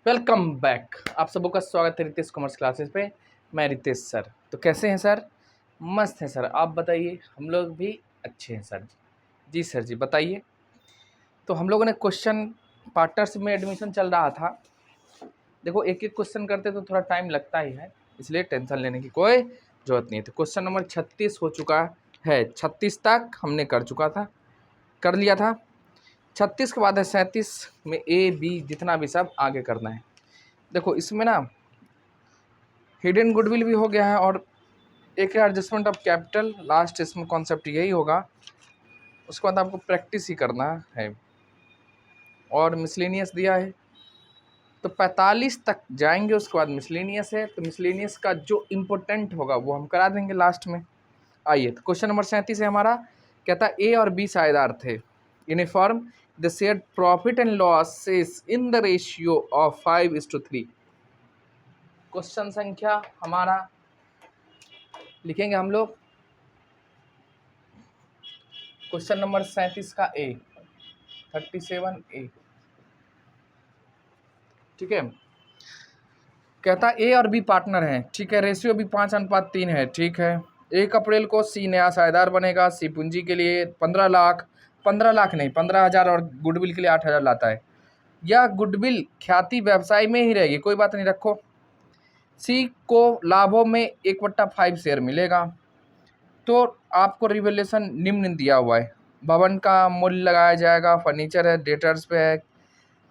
Welcome back. आप सबों का स्वागत है रितेश कॉमर्स क्लासेस पे। मैं रितेश सर। तो कैसे हैं सर? मस्त हैं सर। आप बताइए। हम लोग भी अच्छे हैं सर। जी सर जी बताइए। तो हम लोगों ने क्वेश्चन पार्टनरशिप में एडमिशन चल रहा था। देखो एक एक क्वेश्चन करते तो थोड़ा टाइम लगता ही है, इसलिए टेंशन लेने की कोई ज़रूरत नहीं है। तो क्वेश्चन नंबर 36 हो चुका है। 36 तक हमने कर लिया था। 36 के बाद है 37 में ए बी जितना भी सब आगे करना है। देखो इसमें ना हिडन गुडविल भी हो गया है और एक है एडजस्टमेंट ऑफ कैपिटल। लास्ट इसमें कॉन्सेप्ट यही होगा। उसके बाद आपको प्रैक्टिस ही करना है और मिसलेनियस दिया है तो 45 तक जाएंगे। उसके बाद मिसलेनियस है तो मिसलेनियस का जो इम्पोर्टेंट होगा वो हम करा देंगे लास्ट में। आइए तो क्वेश्चन नंबर 37 है हमारा। कहता है ए और बी साझेदार थे in a firm. The share profit and losses in the ratio of 5:3। Question संख्या हमारा लिखेंगे हम लोग क्वेश्चन नंबर 37 का ए 37A। ठीक है। कहता है ए और बी पार्टनर हैं। ठीक है। रेशियो भी 5:3 है। ठीक है। 1 अप्रैल को सी नया साझेदार बनेगा। सी पूंजी के लिए 15 लाख नहीं 15,000 और गुडविल के लिए 8,000 लाता है। यह गुडविल ख्याति व्यवसाय में ही रहेगी, कोई बात नहीं रखो। सी को लाभों में 1/5 शेयर मिलेगा। तो आपको रिवैल्यूएशन निम्न दिया हुआ है। भवन का मूल्य लगाया जाएगा, फर्नीचर है, डेटर्स पे है,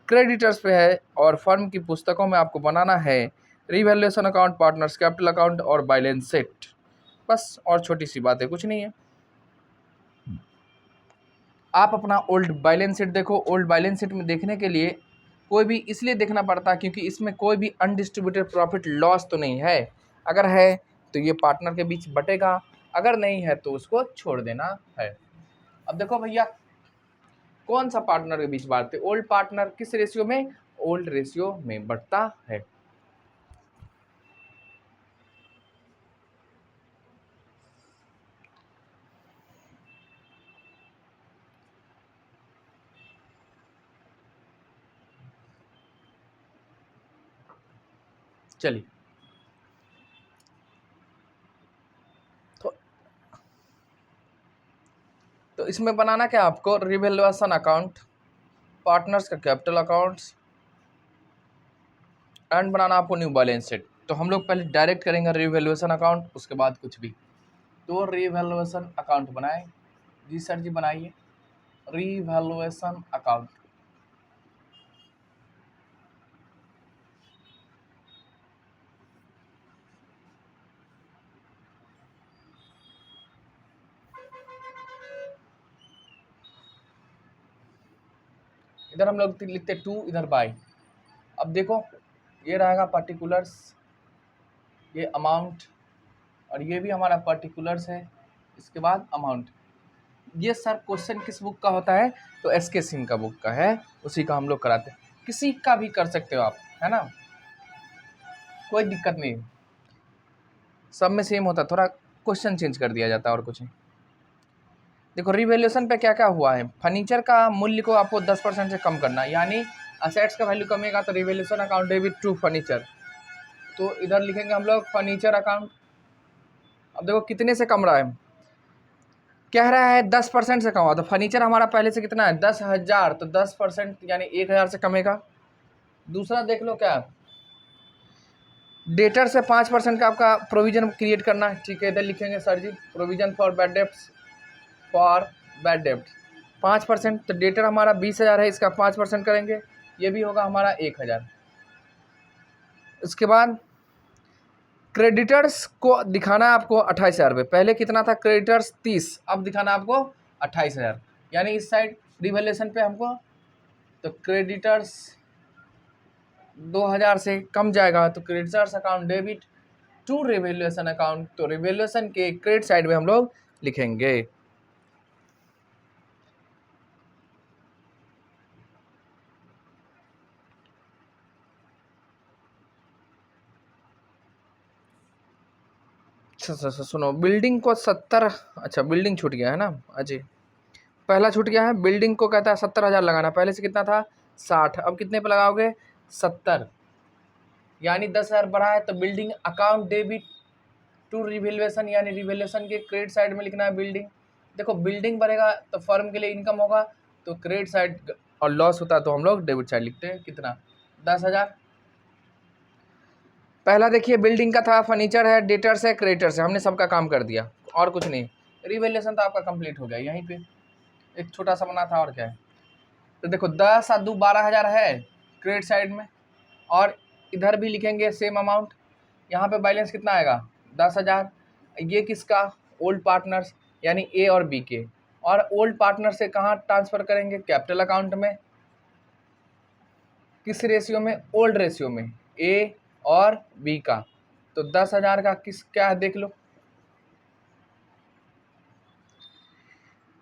क्रेडिटर्स पे है और फर्म की पुस्तकों में आपको बनाना है revaluation account, partners capital account और बैलेंस शीट। बस और छोटी सी बात है, कुछ नहीं है। आप अपना ओल्ड बैलेंस शीट देखो। ओल्ड बैलेंस शीट में देखने के लिए कोई भी इसलिए देखना पड़ता है क्योंकि इसमें कोई भी अनडिस्ट्रीब्यूटेड प्रॉफिट लॉस तो नहीं है। अगर है तो ये पार्टनर के बीच बटेगा, अगर नहीं है तो उसको छोड़ देना है। अब देखो भैया कौन सा पार्टनर के बीच बांटते? ओल्ड पार्टनर किस रेशियो में? ओल्ड रेशियो में बढ़ता है। चलिए तो इसमें बनाना क्या आपको? रिवैल्यूएशन अकाउंट, पार्टनर्स का कैपिटल अकाउंट्स एंड बनाना आपको न्यू बैलेंस शीट। तो हम लोग पहले डायरेक्ट करेंगे रिवैल्यूएशन अकाउंट, उसके बाद कुछ भी। तो रिवैल्यूएशन अकाउंट बनाए। जी सर जी बनाइए रिवैल्यूएशन अकाउंट। इधर हम लोग लिखते 2, इधर बाय। अब देखो ये रहेगा पर्टिकुलर्स, ये अमाउंट और ये भी हमारा पर्टिकुलर्स है। इसके बाद अमाउंट। ये सर क्वेश्चन किस बुक का होता है? तो SK सिंह का बुक का है, उसी का हम लोग कराते हैं। किसी का भी कर सकते हो आप, है ना, कोई दिक्कत नहीं। सब में सेम होता, थोड़ा क्वेश्चन चेंज कर दिया जाता है और कुछ नहीं। देखो रिवैल्यूएशन पे क्या क्या हुआ है। फर्नीचर का मूल्य को आपको 10% से कम करना है, यानी असेट्स का वैल्यू कमेगा तो revaluation account debit to furniture. तो इधर लिखेंगे हम लोग फर्नीचर अकाउंट। अब देखो कितने से कम रहा है, कह रहा है 10% से कम हुआ। तो फर्नीचर हमारा पहले से कितना है? 10,000, तो 10% यानी 1,000 से कमेगा। दूसरा देख लो क्या, डेटर से 5% का आपका प्रोविजन क्रिएट करना है। ठीक है, इधर लिखेंगे सर जी provision for bad debts, for bad डेब्ट 5%। तो डेटर हमारा 20,000 है, इसका 5% करेंगे, ये भी होगा हमारा 1,000। उसके बाद क्रेडिटर्स को दिखाना है आपको 28,000 रुपये। पहले कितना था क्रेडिटर्स? 30, अब दिखाना आपको 28,000। यानी इस साइड रिवैल्यूएशन पे हमको, तो क्रेडिटर्स 2,000 से कम जाएगा तो creditors account debit to revaluation account. तो रिवैल्यूएशन के क्रेडिट साइड में हम लोग लिखेंगे। सुनो, बिल्डिंग को 70, अच्छा बिल्डिंग छूट गया है ना अजय, पहला छूट गया है। बिल्डिंग को कहता है 70,000 लगाना, पहले से कितना था 60, अब कितने पे लगाओगे 70। यानी 10,000 बढ़ा है तो building account debit to revaluation, यानी रिवेल्यूएशन के क्रेडिट साइड में लिखना है बिल्डिंग। देखो बिल्डिंग बढ़ेगा तो फर्म के लिए इनकम होगा, तो क्रेडिट साइड, और लॉस होता है तो हम लोग डेबिट साइड लिखते हैं। कितना? 10,000। पहला देखिए बिल्डिंग का था, फर्नीचर है, डेटर्स है, क्रेडिटर्स है, हमने सबका काम कर दिया और कुछ नहीं। रिवेल्यूएशन तो आपका कंप्लीट हो गया, यहीं पे एक छोटा सा बना था और क्या है। तो देखो 10 और 2 12,000 है क्रेडिट साइड में, और इधर भी लिखेंगे सेम अमाउंट। यहाँ पे बैलेंस कितना आएगा? 10,000। ये किसका? ओल्ड पार्टनर्स, यानी ए और बी के। और ओल्ड पार्टनर से कहाँ ट्रांसफ़र करेंगे? कैपिटल अकाउंट में। किस रेशियो में? ओल्ड रेशियो में, ए और बी का। तो 10,000 का किस क्या है देख लो,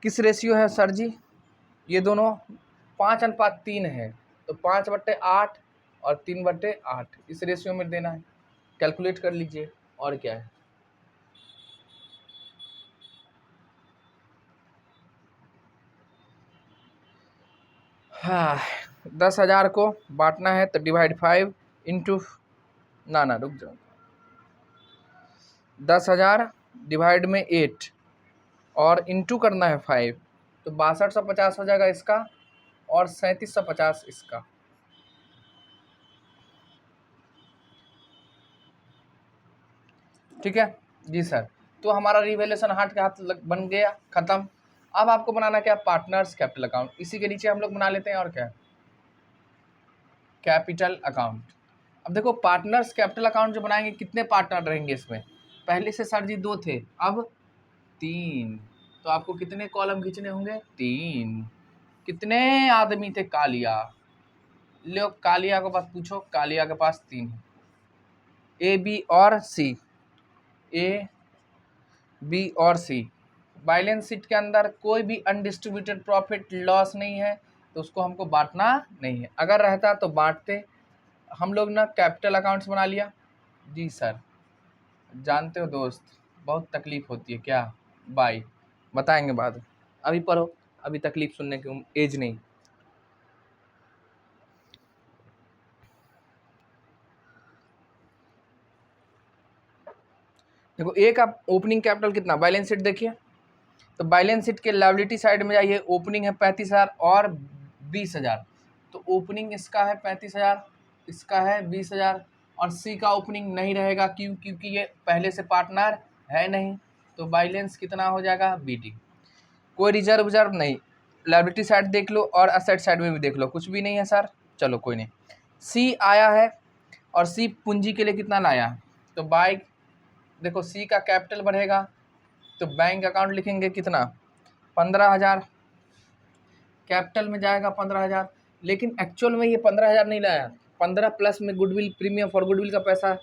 किस रेशियो है सर जी? ये दोनों 5:3 है, तो 5/8 और 3/8 इस रेशियो में देना है। कैलकुलेट कर लीजिए और क्या है। हाँ, 10,000 को बांटना है तो डिवाइड 5 इंटू, ना रुक जाओ, 10,000 डिवाइड में 8 और इंटू करना है 5, तो 6250 हो जाएगा इसका और 3750 इसका। ठीक है जी सर। तो हमारा रिवेल्यूशन हाथ के हाथ बन गया, खत्म। अब आपको बनाना क्या? Partners capital account. इसी के नीचे हम लोग बना लेते हैं और क्या, कैपिटल अकाउंट। अब देखो पार्टनर्स कैपिटल अकाउंट जो बनाएंगे, कितने पार्टनर रहेंगे इसमें? पहले से सर जी 2 थे, अब 3, तो आपको कितने कॉलम खींचने होंगे? 3। कितने आदमी थे? कालिया, लो कालिया के पास पूछो, कालिया के पास 3 है, ए बी और सी, ए बी और सी। बैलेंस शीट के अंदर कोई भी अनडिस्ट्रीब्यूटेड प्रॉफिट लॉस नहीं है, तो उसको हमको बांटना नहीं है। अगर रहता तो बांटते। हम लोग ना कैपिटल अकाउंट्स बना लिया। जी सर, जानते हो दोस्त, बहुत तकलीफ होती है क्या? बाय, बताएंगे बाद में। अभी पढ़ो, अभी तकलीफ सुनने की एज नहीं। देखो एक आप ओपनिंग कैपिटल कितना, बैलेंस शीट देखिए, तो बैलेंस शीट के लायबिलिटी साइड में जाइए, ओपनिंग है 35,000 और 20,000, तो ओपनिंग इसका है 35,000, इसका है 20,000, और सी का ओपनिंग नहीं रहेगा, क्योंकि ये पहले से पार्टनर है नहीं, तो बैलेंस कितना हो जाएगा? बीटी। कोई रिजर्व नहीं, लायबिलिटी साइड देख लो और असेट साइड में भी देख लो, कुछ भी नहीं है सर, चलो कोई नहीं। सी आया है, और सी पूंजी के लिए कितना लाया? तो बाय, देखो सी का कैपिटल बढ़ेगा तो बैंक अकाउंट लिखेंगे कितना? 15,000 कैपिटल में जाएगा 15,000, लेकिन एक्चुअल में ये 15,000 नहीं लाया, 15 प्लस में गुडविल, प्रीमियम फॉर गुडविल का पैसा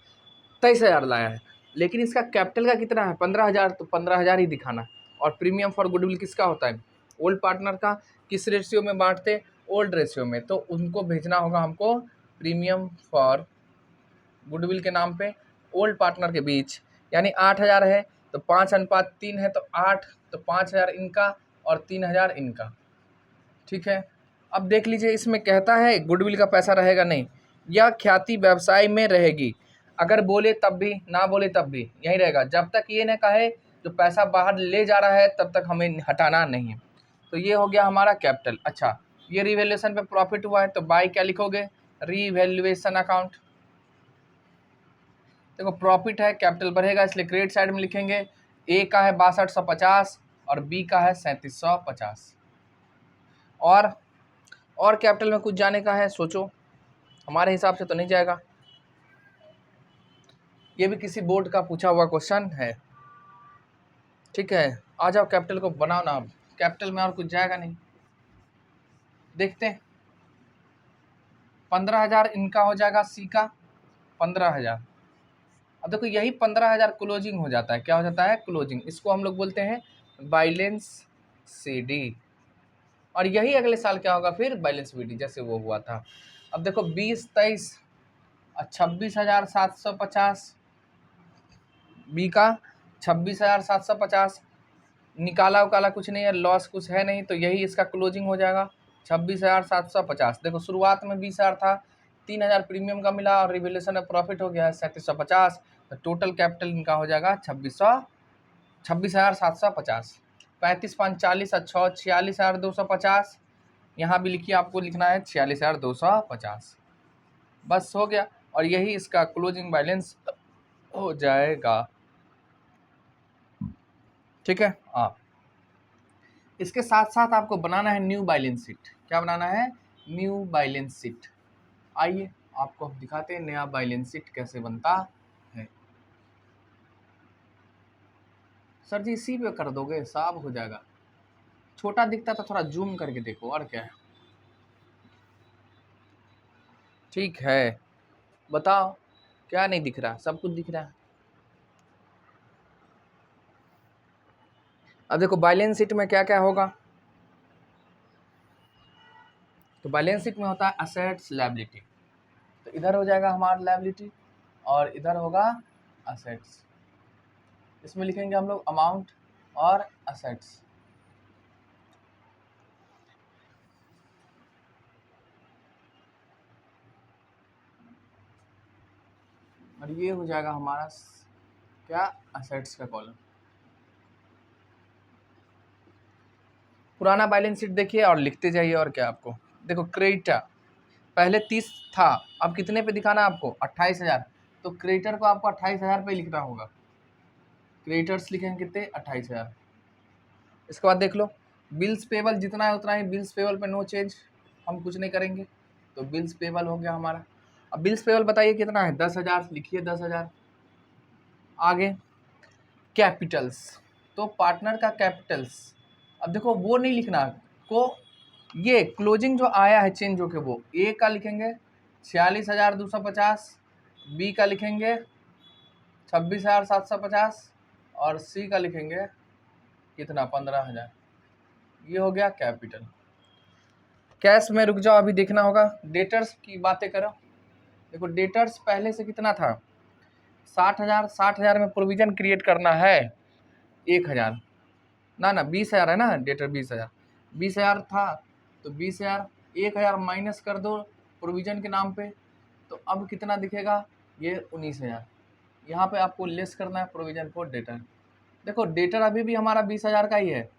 23,000 लाया है, लेकिन इसका कैपिटल का कितना है? 15,000, तो 15,000 ही दिखाना। और प्रीमियम फॉर गुडविल किसका होता है? ओल्ड पार्टनर का। किस रेशियो में बांटते? ओल्ड रेशियो में, तो उनको भेजना होगा हमको प्रीमियम फॉर गुडविल के नाम पे ओल्ड पार्टनर के बीच, यानी 8,000 है तो 5:3 है, तो 8, तो 5,000 इनका और 3,000 इनका। ठीक है, अब देख लीजिए, इसमें कहता है गुडविल का पैसा रहेगा नहीं, यह ख्याति व्यवसाय में रहेगी। अगर बोले तब भी, ना बोले तब भी यही रहेगा, जब तक ये ना कहे जो पैसा बाहर ले जा रहा है तब तक हमें हटाना नहीं है। तो ये हो गया हमारा कैपिटल। अच्छा, ये रिवैल्यूएशन पे प्रॉफिट हुआ है, तो बाय क्या लिखोगे? Revaluation account. देखो प्रॉफिट है, कैपिटल बढ़ेगा, इसलिए क्रेडिट साइड में लिखेंगे। ए का है 6250 और बी का है 3750। और कैपिटल में कुछ जाने का है? सोचो, हमारे हिसाब से तो नहीं जाएगा। ये भी किसी बोर्ड का पूछा हुआ क्वेश्चन है। ठीक है, आ जाओ कैपिटल को बनाओ ना। अब कैपिटल में और कुछ जाएगा नहीं, देखते हैं। 15,000 इनका हो जाएगा, सी का 15,000। अब देखो यही 15,000 क्लोजिंग हो जाता है। क्या हो जाता है? क्लोजिंग। इसको हम लोग बोलते हैं बैलेंस सीडी। और यही अगले साल क्या होगा? फिर बैलेंस बीडी, जैसे वो हुआ था। अब देखो 20, 23 और 26,750, बी का 26,750, निकाला उकाला कुछ नहीं है, लॉस कुछ है नहीं, तो यही इसका क्लोजिंग हो जाएगा 26,750। देखो शुरुआत में 20,000 था, 3000 प्रीमियम का मिला और रिवैल्यूएशन में प्रॉफिट हो गया है 3750, तो टोटल कैपिटल इनका हो जाएगा 26,750। 35 5 40 और 6 46,250। यहाँ भी लिखिए, आपको लिखना है 46,250। बस हो गया, और यही इसका क्लोजिंग बैलेंस हो जाएगा। ठीक है। हाँ, इसके साथ साथ आपको बनाना है न्यू बैलेंस शीट। क्या बनाना है? New balance sheet. आइए आपको हम दिखाते हैं नया बैलेंस शीट कैसे बनता है। सर जी इसी पे कर दोगे, साफ हो जाएगा। छोटा दिखता तो थोड़ा जूम करके देखो, और क्या है। ठीक है, बताओ क्या नहीं दिख रहा? सब कुछ दिख रहा है। अब देखो बैलेंस शीट में क्या क्या होगा। तो बैलेंस शीट में होता है असेट्स लायबिलिटी, तो इधर हो जाएगा हमारा लायबिलिटी और इधर होगा असेट्स। इसमें लिखेंगे हम लोग अमाउंट और असेट्स। और ये हो जाएगा हमारा क्या? असेट्स का कॉलम। पुराना बैलेंस शीट देखिए और लिखते जाइए। और क्या आपको देखो, क्रेडिटर पहले 30 था, अब कितने पे दिखाना है आपको? 28,000। तो क्रेडिटर को आपको 28,000 पे लिखना होगा। क्रेडिटर्स लिखेंगे कितने? 28,000। इसके बाद देख लो बिल्स पेबल जितना है उतना ही, बिल्स पेबल पे नो चेंज, हम कुछ नहीं करेंगे। तो बिल्स पेबल हो गया हमारा। अब बिल्स पेबल बताइए कितना है? 10,000, लिखिए 10,000। आगे कैपिटल्स, तो पार्टनर का कैपिटल्स, अब देखो वो नहीं लिखना को, ये क्लोजिंग जो आया है चेंज होके, वो ए का लिखेंगे 46,250, बी का लिखेंगे 26,750 और सी का लिखेंगे कितना? 15,000। ये हो गया कैपिटल। कैश में रुक जाओ, अभी देखना होगा। डेटर्स की बातें करो। देखो डेटर्स पहले से कितना था? 60,000। 60,000 में प्रोविजन क्रिएट करना है 1,000, ना 20,000 है ना डेटर। 20,000, 20,000 था, तो 20,000 1,000 माइनस कर दो प्रोविजन के नाम पे, तो अब कितना दिखेगा? ये 19,000। यहाँ पे आपको लेस करना है प्रोविजन फॉर डेटर। देखो डेटर अभी भी हमारा 20,000 का ही है।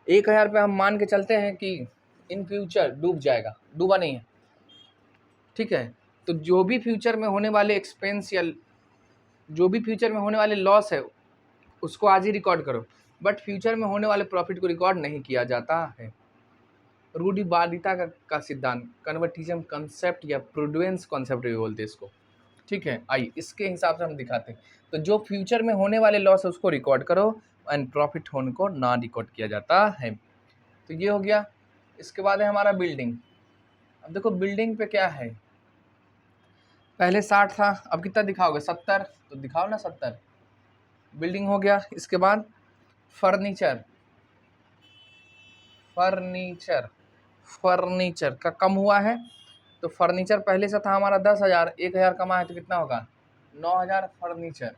1,000 पे हम मान के चलते हैं कि इन फ्यूचर डूब जाएगा, डूबा नहीं है। ठीक है, तो जो भी फ्यूचर में होने वाले एक्सपेंस या जो भी फ्यूचर में होने वाले लॉस है उसको आज ही रिकॉर्ड करो, बट फ्यूचर में होने वाले प्रॉफिट को रिकॉर्ड नहीं किया जाता है। रूढ़िवादिता का सिद्धांत, कन्वर्टिज्म कंसेप्ट या प्रूडेंस कॉन्सेप्ट भी बोलते हैं इसको। ठीक है, आइए इसके हिसाब से हम दिखाते हैं। तो जो फ्यूचर में होने वाले लॉस है उसको रिकॉर्ड करो एंड प्रॉफिट होने को ना रिकॉर्ड किया जाता है। तो ये हो गया। इसके बाद है हमारा बिल्डिंग। अब देखो बिल्डिंग पे क्या है, पहले 60 था, अब कितना दिखाओगे? 70, तो दिखाओ ना 70। बिल्डिंग हो गया। इसके बाद फर्नीचर, फर्नीचर फर्नीचर का कम हुआ है, तो फर्नीचर पहले से था हमारा 10,000, 1,000 कमा है तो कितना होगा? 9,000 फर्नीचर।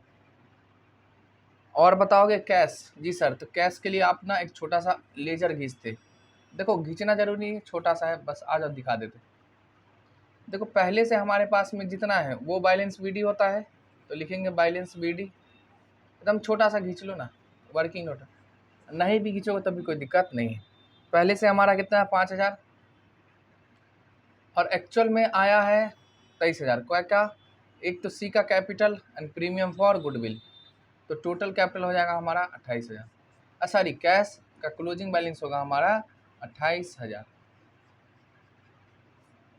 और बताओगे कैश? जी सर, तो कैश के लिए आप ना एक छोटा सा लेजर खींचते। देखो खींचना जरूरी नहीं है, छोटा सा है, बस आज दिखा देते। देखो पहले से हमारे पास में जितना है वो बैलेंस बीडी होता है, तो लिखेंगे बैलेंस बीडी। एकदम छोटा सा खींच लो ना, वर्किंग नोट। नहीं भी खींचोगे तब भी कोई दिक्कत नहीं है। पहले से हमारा कितना है? 5,000, और एक्चुअल में आया है 23,000। क्या? एक तो सी का capital and premium for goodwill, तो टोटल कैपिटल हो जाएगा हमारा 28,000। सॉरी, कैश का क्लोजिंग बैलेंस होगा हमारा 28,000।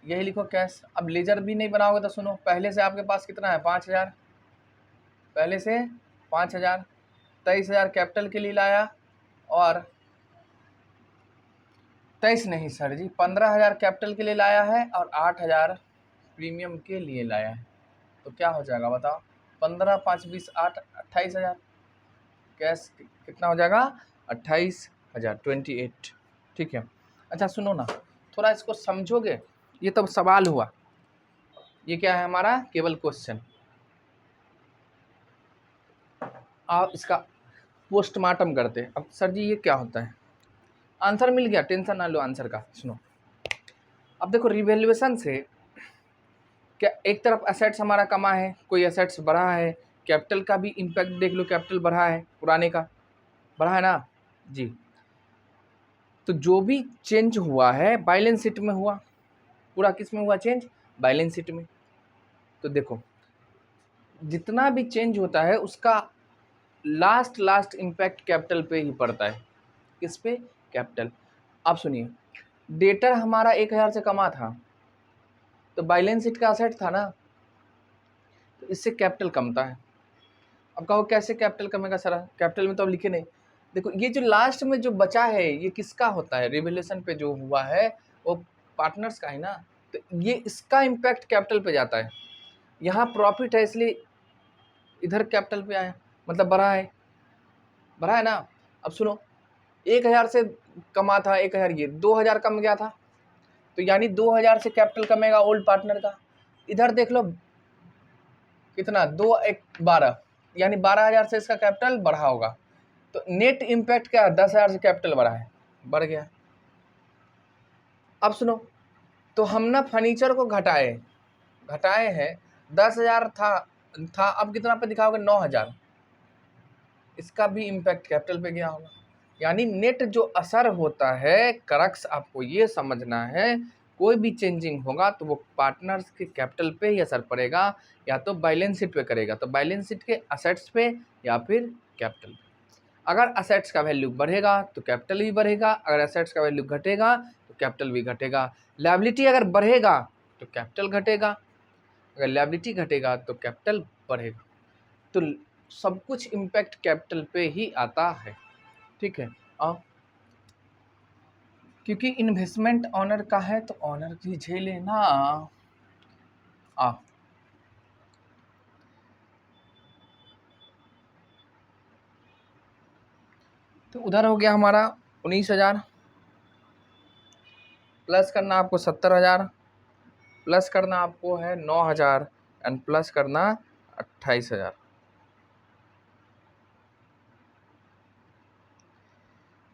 यही लिखो कैश। अब लेजर भी नहीं बनाओगे तो सुनो, पहले से आपके पास कितना है? 5,000, पहले से 5,000, 23,000 कैपिटल के लिए लाया, और 23 नहीं सर जी, 15,000 कैपिटल के लिए लाया है और 8,000 प्रीमियम के लिए लाया है। तो क्या हो जाएगा बताओ? 15 5 20 8, 28,000। कैश कितना हो जाएगा? 28,000, 28। ठीक है। अच्छा सुनो ना, थोड़ा इसको समझोगे? ये तो सवाल हुआ, ये क्या है हमारा? केवल क्वेश्चन। आप इसका पोस्टमार्टम करते हैं। अब सर जी ये क्या होता है? आंसर मिल गया, टेंशन ना लो आंसर का। सुनो, अब देखो रिवैल्यूएशन से क्या एक तरफ एसेट्स हमारा कमा है, कोई एसेट्स बढ़ा है, कैपिटल का भी इम्पैक्ट देख लो, कैपिटल बढ़ा है, पुराने का बढ़ा है ना जी। तो जो भी चेंज हुआ है बैलेंस शीट में हुआ, पूरा किस में हुआ चेंज, बैलेंस शीट में। तो देखो जितना भी चेंज होता है उसका लास्ट इम्पैक्ट कैपिटल पे ही पड़ता है। किस पे, कैपिटल। अब सुनिए, डेटर हमारा 1000 से कमा था तो बैलेंस शीट का असेट था ना, तो इससे कैपिटल कमता है। अब कहो कैसे कैपिटल कमेगा सर, कैपिटल में तो अब लिखे नहीं। देखो ये जो लास्ट में जो बचा है ये किसका होता है, रिवैल्यूएशन पे जो हुआ है वो पार्टनर्स का है ना, तो ये इसका इम्पैक्ट कैपिटल पे जाता है। यहाँ प्रॉफिट है इसलिए इधर कैपिटल पे आया, मतलब बढ़ा है ना। अब सुनो 1000 से कमा था 1000, ये 2000 कम गया था, तो यानी 2000 से कैपिटल कमेगा ओल्ड पार्टनर का। इधर देख लो कितना, 2 1 12, यानी 12000 से इसका कैपिटल बढ़ा होगा। तो नेट इम्पैक्ट क्या है, 10000 से कैपिटल बढ़ा है, बढ़ गया। अब सुनो, तो हम ना फर्नीचर को घटाए हैं, 10000 था अब कितना पे दिखाओगे, 9000, इसका भी इम्पैक्ट कैपिटल पे गया होगा। यानी नेट जो असर होता है, करक्स आपको ये समझना है, कोई भी चेंजिंग होगा तो वो पार्टनर्स के कैपिटल पे ही असर पड़ेगा, या तो बैलेंस शीट पे करेगा, तो बैलेंस शीट के असेट्स पे या फिर कैपिटल पे। अगर असेट्स का वैल्यू बढ़ेगा तो कैपिटल भी बढ़ेगा, अगर असेट्स का वैल्यू घटेगा तो कैपिटल भी घटेगा। लायबिलिटी अगर बढ़ेगा तो कैपिटल घटेगा, अगर लायबिलिटी घटेगा तो कैपिटल बढ़ेगा। तो सब कुछ इम्पैक्ट कैपिटल पे ही आता है, ठीक है। क्योंकि इन्वेस्टमेंट ऑनर का है तो ऑनर भी झेले ना। तो उधर हो गया हमारा 19000, प्लस करना आपको 70000, प्लस करना आपको है 9000 एंड प्लस करना 28000।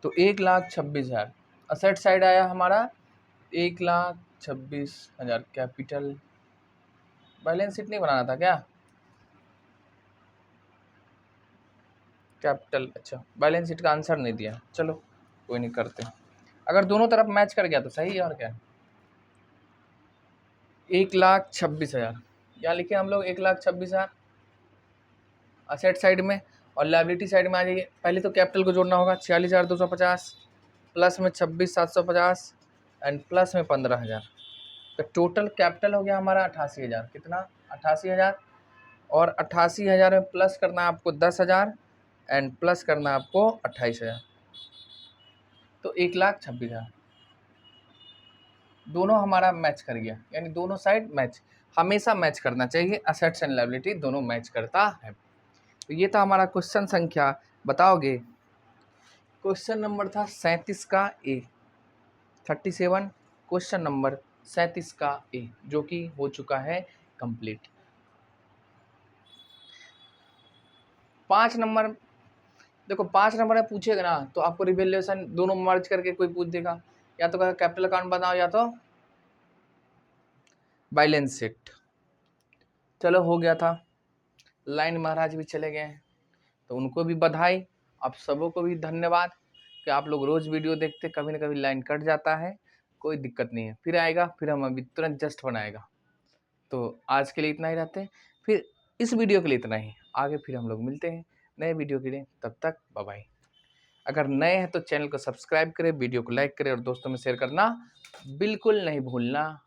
तो 1,26,000 असेट साइड आया हमारा, 1,26,000 कैपिटल। बैलेंस शीट नहीं बनाना था क्या, कैपिटल, अच्छा बैलेंस शीट का आंसर नहीं दिया, चलो कोई नहीं करते। अगर दोनों तरफ मैच कर गया तो सही है, और क्या। 1,26,000 यहाँ लिखे हम लोग, 1,26,000 असेट साइड में, और लायबिलिटी साइड में आ जाइए। पहले तो कैपिटल को जोड़ना होगा, 46,250 प्लस में 26,750 एंड प्लस में 15,000। तो टोटल कैपिटल हो गया हमारा 88,000। कितना, 88,000, और 88,000 में प्लस करना है आपको 10,000 एंड प्लस करना है आपको 28,000, तो 1,26,000। दोनों हमारा मैच कर गया, यानी दोनों साइड मैच, हमेशा मैच करना चाहिए, असेट्स एंड लायबिलिटी दोनों मैच करता है। तो ये था हमारा क्वेश्चन संख्या, बताओगे, क्वेश्चन नंबर था 37 का ए, 37, क्वेश्चन नंबर 37 का ए, जो कि हो चुका है कंप्लीट। 5 नंबर, देखो 5 नंबर में पूछेगा ना तो आपको रिवैल्यूएशन दोनों मर्ज करके कोई पूछ देगा, या तो कैपिटल अकाउंट बनाओ या तो बैलेंस शीट। चलो हो गया था, लाइन महाराज भी चले गए हैं तो उनको भी बधाई, आप सबों को भी धन्यवाद कि आप लोग रोज़ वीडियो देखते, कभी ना कभी लाइन कट जाता है, कोई दिक्कत नहीं है, फिर आएगा, फिर हम अभी तुरंत जस्ट बनाएगा। तो आज के लिए इतना ही रहते हैं, फिर इस वीडियो के लिए इतना ही, आगे फिर हम लोग मिलते हैं नए वीडियो के लिए, तब तक बाय बाय। अगर नए हैं तो चैनल को सब्सक्राइब करें, वीडियो को लाइक करें और दोस्तों में शेयर करना बिल्कुल नहीं भूलना।